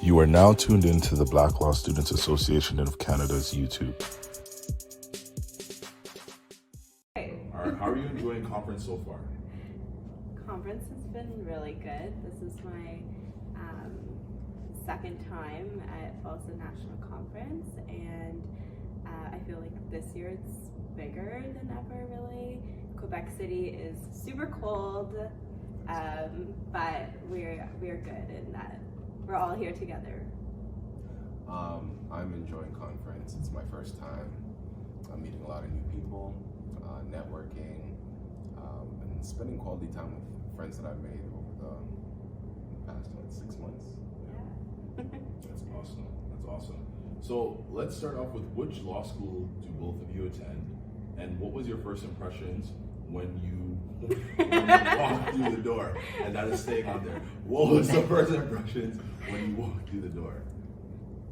You are now tuned in to the Black Law Students Association of Canada's YouTube. All right, how are you enjoying conference so far? Conference has been really good. This is my second time at BLSA National Conference, and I feel like this year it's bigger than ever, really. Québec City is super cold, but we're good in that we're all here together. I'm enjoying conference. It's my first time. I'm meeting a lot of new people, networking, and spending quality time with friends that I've made over the past 6 months. Yeah. That's awesome. That's awesome. So let's start off with, which law school do both of you attend, and what was your first impressions when you walked through the door? And that is staying on there. What was the first impressions when you walked through the door?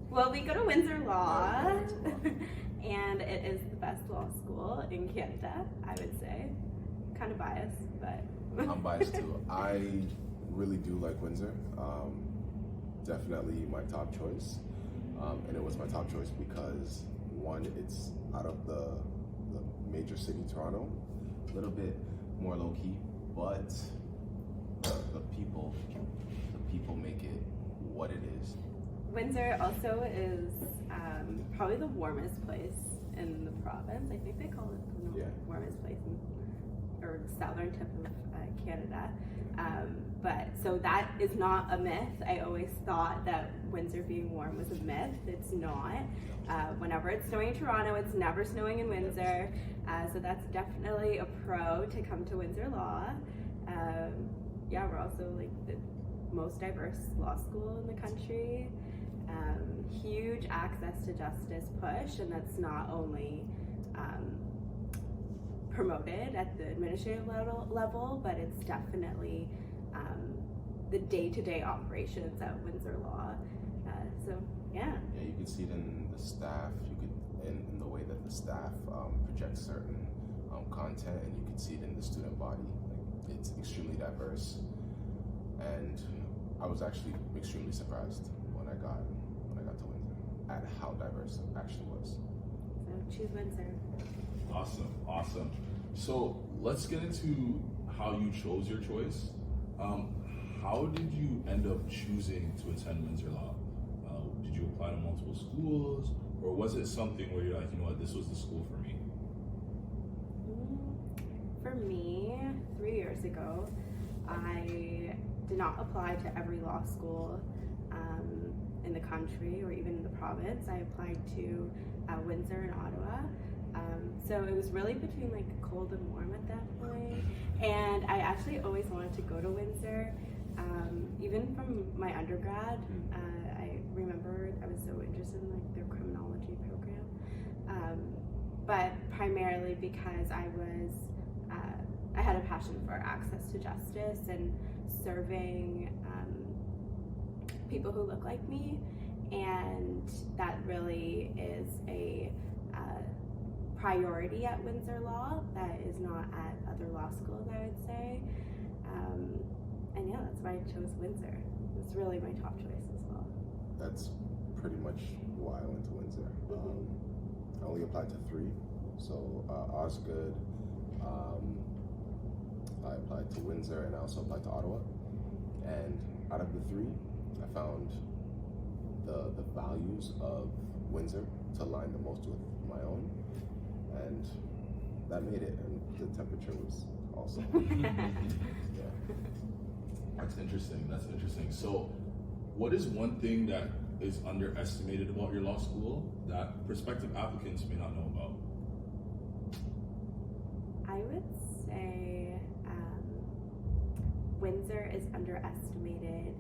Well, we go to Windsor Law, and it is the best law school in Canada, I would say. Kind of biased, but... I'm biased too. I really do like Windsor. Definitely my top choice. And it was my top choice because, one, it's out of the major city, Toronto, a little bit more low-key, but the people make it what it is. Windsor also is probably the warmest place in the province. I think they call it the warmest place or southern tip of Canada. But so that is not a myth. I always thought that Windsor being warm was a myth. It's not. Whenever it's snowing in Toronto, it's never snowing in Windsor. So that's definitely a pro to come to Windsor Law. Yeah, we're also like the most diverse law school in the country. Huge access to justice push, and that's not only promoted at the administrative level, but it's definitely the day-to-day operations at Windsor Law. So yeah. Yeah, you can see it in the staff. You could in the way that the staff projects certain content, and you can see it in the student body. Like, it's extremely diverse, and I was actually extremely surprised when I got to Windsor at how diverse it actually was. So choose Windsor. Awesome. So let's get into how you chose your choice. How did you end up choosing to attend Windsor Law? Did you apply to multiple schools, or was it something where you're like, you know what, this was the school for me? For me, 3 years ago, I did not apply to every law school in the country or even in the province. I applied to Windsor and Ottawa. So it was really between like cold and warm at that point. And I actually always wanted to go to Windsor. Even from my undergrad, I remember I was so interested in like their criminology program. But primarily because I had a passion for access to justice and serving people who look like me, and that really is a priority at Windsor Law that is not at other law schools, I would say. And yeah, that's why I chose Windsor. It's really my top choice as well. That's pretty much why I went to Windsor. I only applied to 3, so Osgood, I applied to Windsor, and I also applied to Ottawa. And out of the 3, I found the values of Windsor to align the most with my own, and that made it. And the temperature was also yeah. That's interesting. So what is one thing that is underestimated about your law school that prospective applicants may not know about? I would say Windsor is underestimated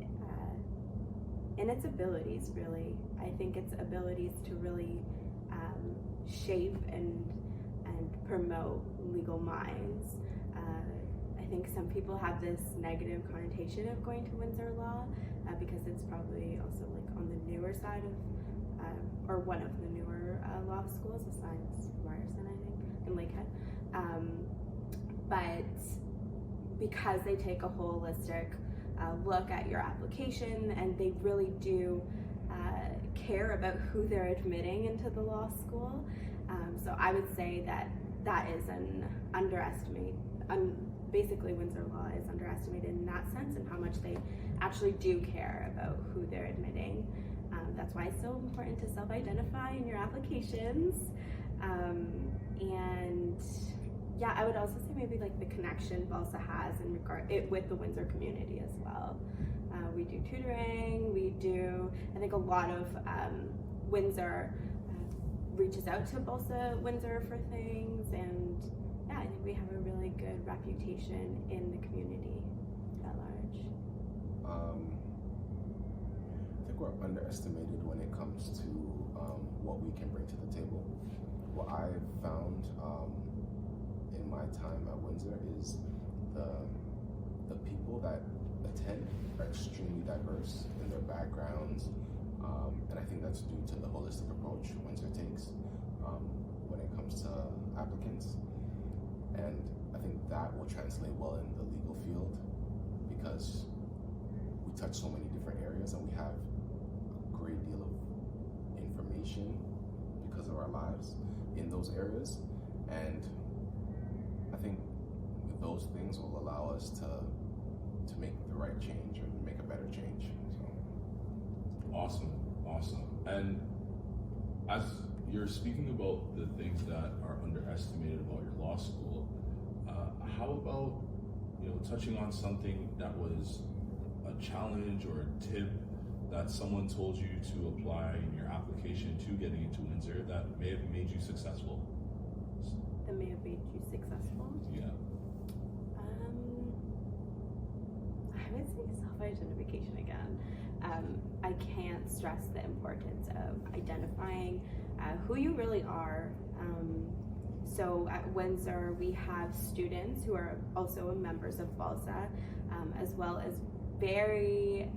in its abilities, really. I think its abilities to really shape and promote legal minds. I think some people have this negative connotation of going to Windsor Law because it's probably also like on the newer side of, or one of the newer law schools besides Ryerson, I think, in Lakehead. But because they take a holistic look at your application, and they really do care about who they're admitting into the law school. So I would say that is an underestimate. Basically, Windsor Law is underestimated in that sense, and how much they actually do care about who they're admitting. That's why it's so important to self-identify in your applications. And yeah, I would also say maybe like the connection BLSA has in regard with the Windsor community as well. We do tutoring. We do, I think a lot of Windsor reaches out to BLSA Windsor for things, and yeah, I think we have a really good reputation in the community at large. I think we're underestimated when it comes to what we can bring to the table. What I've found in my time at Windsor is the people that attend are extremely diverse in their backgrounds, and I think that's due to the holistic approach Windsor takes when it comes to applicants. And I think that will translate well in the legal field because we touch so many different areas and we have a great deal of information because of our lives in those areas. And I think those things will allow us to make the right change or make a better change. So. Awesome. And as you're speaking about the things that are underestimated about your law school, how about touching on something that was a challenge or a tip that someone told you to apply in your application to getting into Windsor that may have made you successful? That may have made you successful? Yeah. I would say self-identification again. I can't stress the importance of identifying who you really are. So at Windsor, we have students who are also members of BLSA, as well as very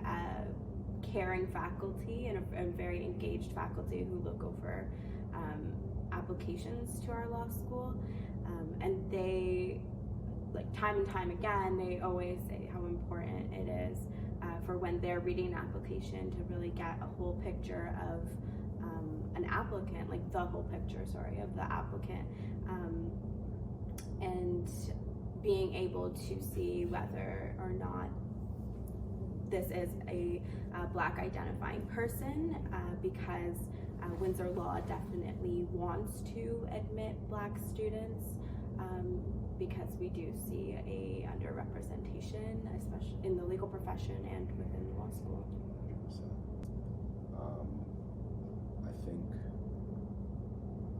caring faculty and very engaged faculty who look over applications to our law school. And they, like time and time again, they always say how important it is for when they're reading an application to really get a whole picture of an applicant, like the whole picture, of the applicant. And being able to see whether or not this is a Black identifying person, because Windsor Law definitely wants to admit Black students, because we do see a underrepresentation, especially in the legal profession and within the law school. 100%. I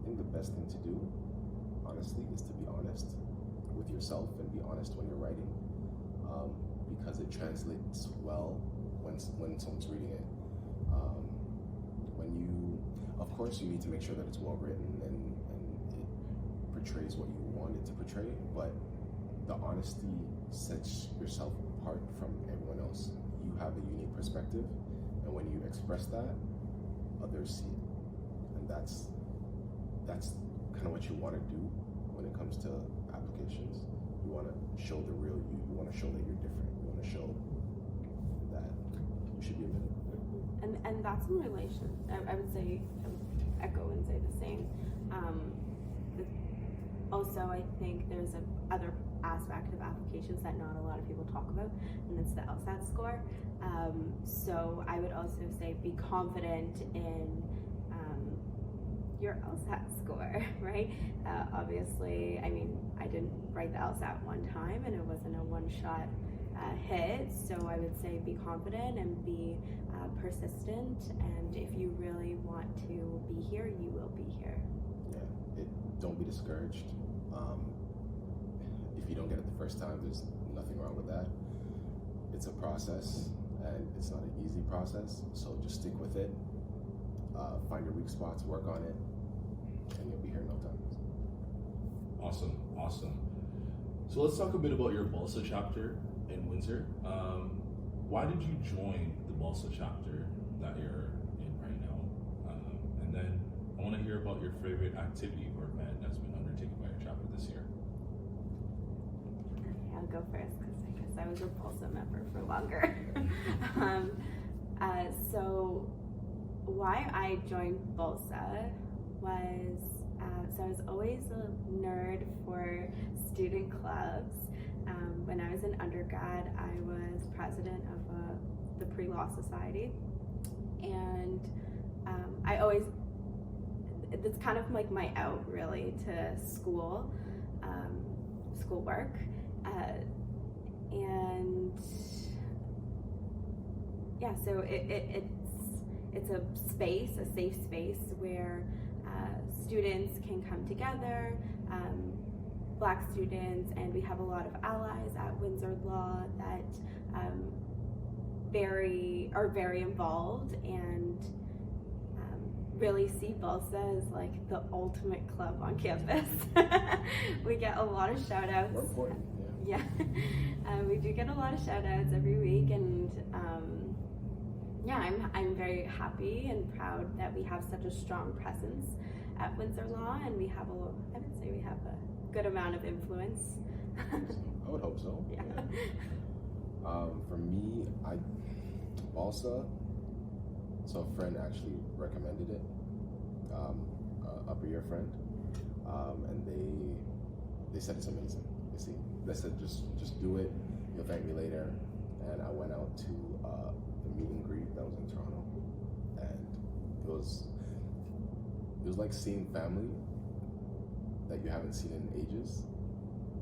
think the best thing to do, honestly, is to be honest with yourself and be honest when you're writing, because it translates well when someone's reading it. Of course, you need to make sure that it's well written and it portrays what you want it to portray, but the honesty sets yourself apart from everyone else. You have a unique perspective, and when you express that, others see it. And that's kind of what you want to do when it comes to applications. You want to show the real you. You want to show that you're different. You want to show that you should be admitted. And that's in relation. I would say, I would echo and say the same. Also, I think there's other aspect of applications that not a lot of people talk about, and it's the LSAT score. So I would also say be confident in your LSAT score, right? Obviously, I mean, I didn't write the LSAT one time, and it wasn't a one-shot hit. So I would say be confident and be persistent, and if you really want to be here, you will be here. Yeah, don't be discouraged. If you don't get it the first time, there's nothing wrong with that. It's a process, and it's not an easy process, so just stick with it. Find your weak spots, work on it, and you'll be here in no time. Awesome. So let's talk a bit about your BLSA chapter in Windsor. Why did you join the BLSA chapter that you're in right now? And then I want to hear about your favorite activity or event that's been undertaken by your chapter this year. Okay, I'll go first because I guess I I was a BLSA member for longer. So why I joined BLSA was, so I was always a nerd for student clubs. When I was an undergrad, I was president of the Pre-Law Society, and I always, it's kind of like my out really to schoolwork, and yeah, so it's a space, a safe space where students can come together, Black students, and we have a lot of allies at Windsor Law that are very involved and really see BLSA as like the ultimate club on campus. We get a lot of shout outs. Yeah, we do get a lot of shout outs every week, and yeah, I'm very happy and proud that we have such a strong presence at Windsor Law, and we have I would say we have a good amount of influence. I would hope so. Yeah. For me, BLSA, so a friend actually recommended it, upper year friend, and they said it's amazing. They said just do it, you'll thank me later. And I went out to the meet and greet that was in Toronto, and it was like seeing family that you haven't seen in ages,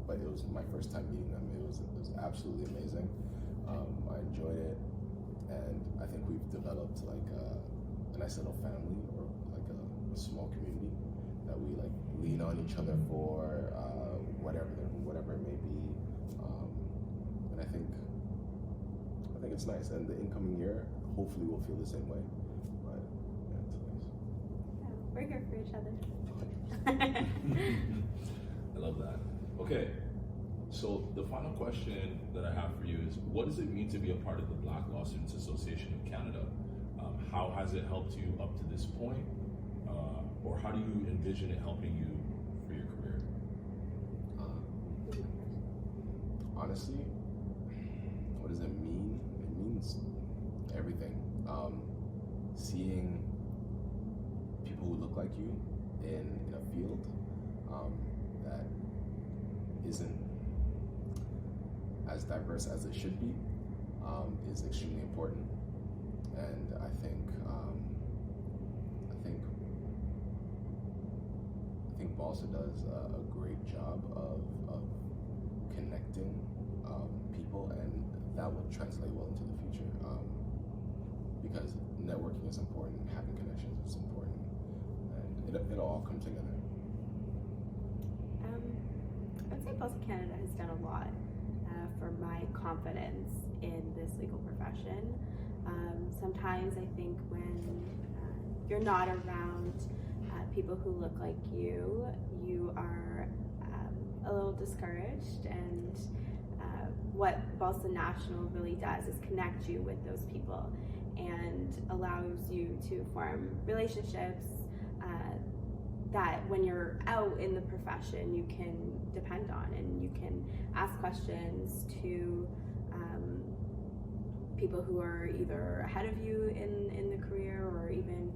but it was my first time meeting them. It was absolutely amazing. I enjoyed it, and I think we've developed like a nice little family, or like a small community that we like lean on each other for whatever it may be, and I think it's nice. And the incoming year, hopefully, we'll feel the same way. But yeah, it's nice. Yeah, we're here for each other. I love that. Okay, so the final question that I have for you is, what does it mean to be a part of the Black Law Students Association of Canada? How has it helped you up to this point? Or how do you envision it helping you for your career? Honestly, what does it mean? It means everything. Seeing people who look like you in a field that isn't as diverse as it should be is extremely important. And I think BLSA does a great job of connecting people, and that will translate well into the future, because networking is important, having connections is important, and it'll all come together. I would say BLSA Canada has done a lot for my confidence in this legal profession. Sometimes I think when you're not around people who look like you are a little discouraged, and what BLSA National really does is connect you with those people and allows you to form relationships that when you're out in the profession you can depend on, and you can ask questions to people who are either ahead of you in the career or even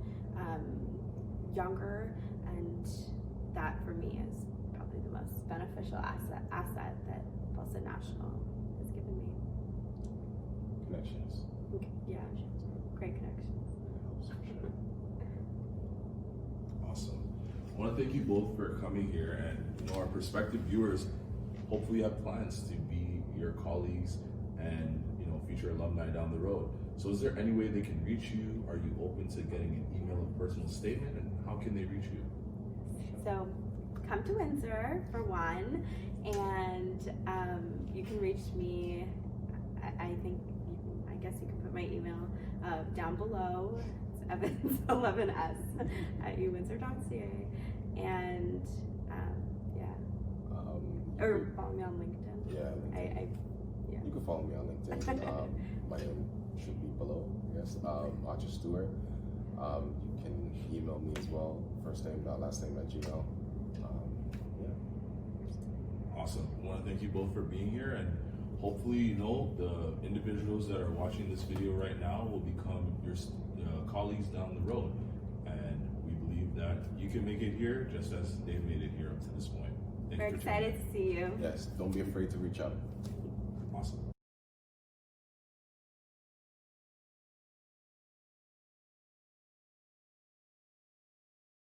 younger, and that for me is probably the most beneficial asset that BLSA National has given me. Connections. Yeah, great connections. Awesome. I want to thank you both for coming here, and our prospective viewers hopefully have plans to be your colleagues and future alumni down the road. So is there any way they can reach you? Are you open to getting an email or personal statement, and how can they reach you? So come to Windsor for one, and you can reach me. I guess you can put my email down below. It's evans11s at uwindsor.ca, and or follow me on LinkedIn. Yeah, LinkedIn. You can follow me on LinkedIn. My name should be below, yes. Archer Stewart. You can email me as well, first name, last name at Gmail. Yeah. Awesome. I want to thank you both for being here, and hopefully, you know, the individuals that are watching this video right now will become your colleagues down the road. And we believe that you can make it here just as they've made it here up to this point. We're excited to see you. Yes, don't be afraid to reach out. Awesome.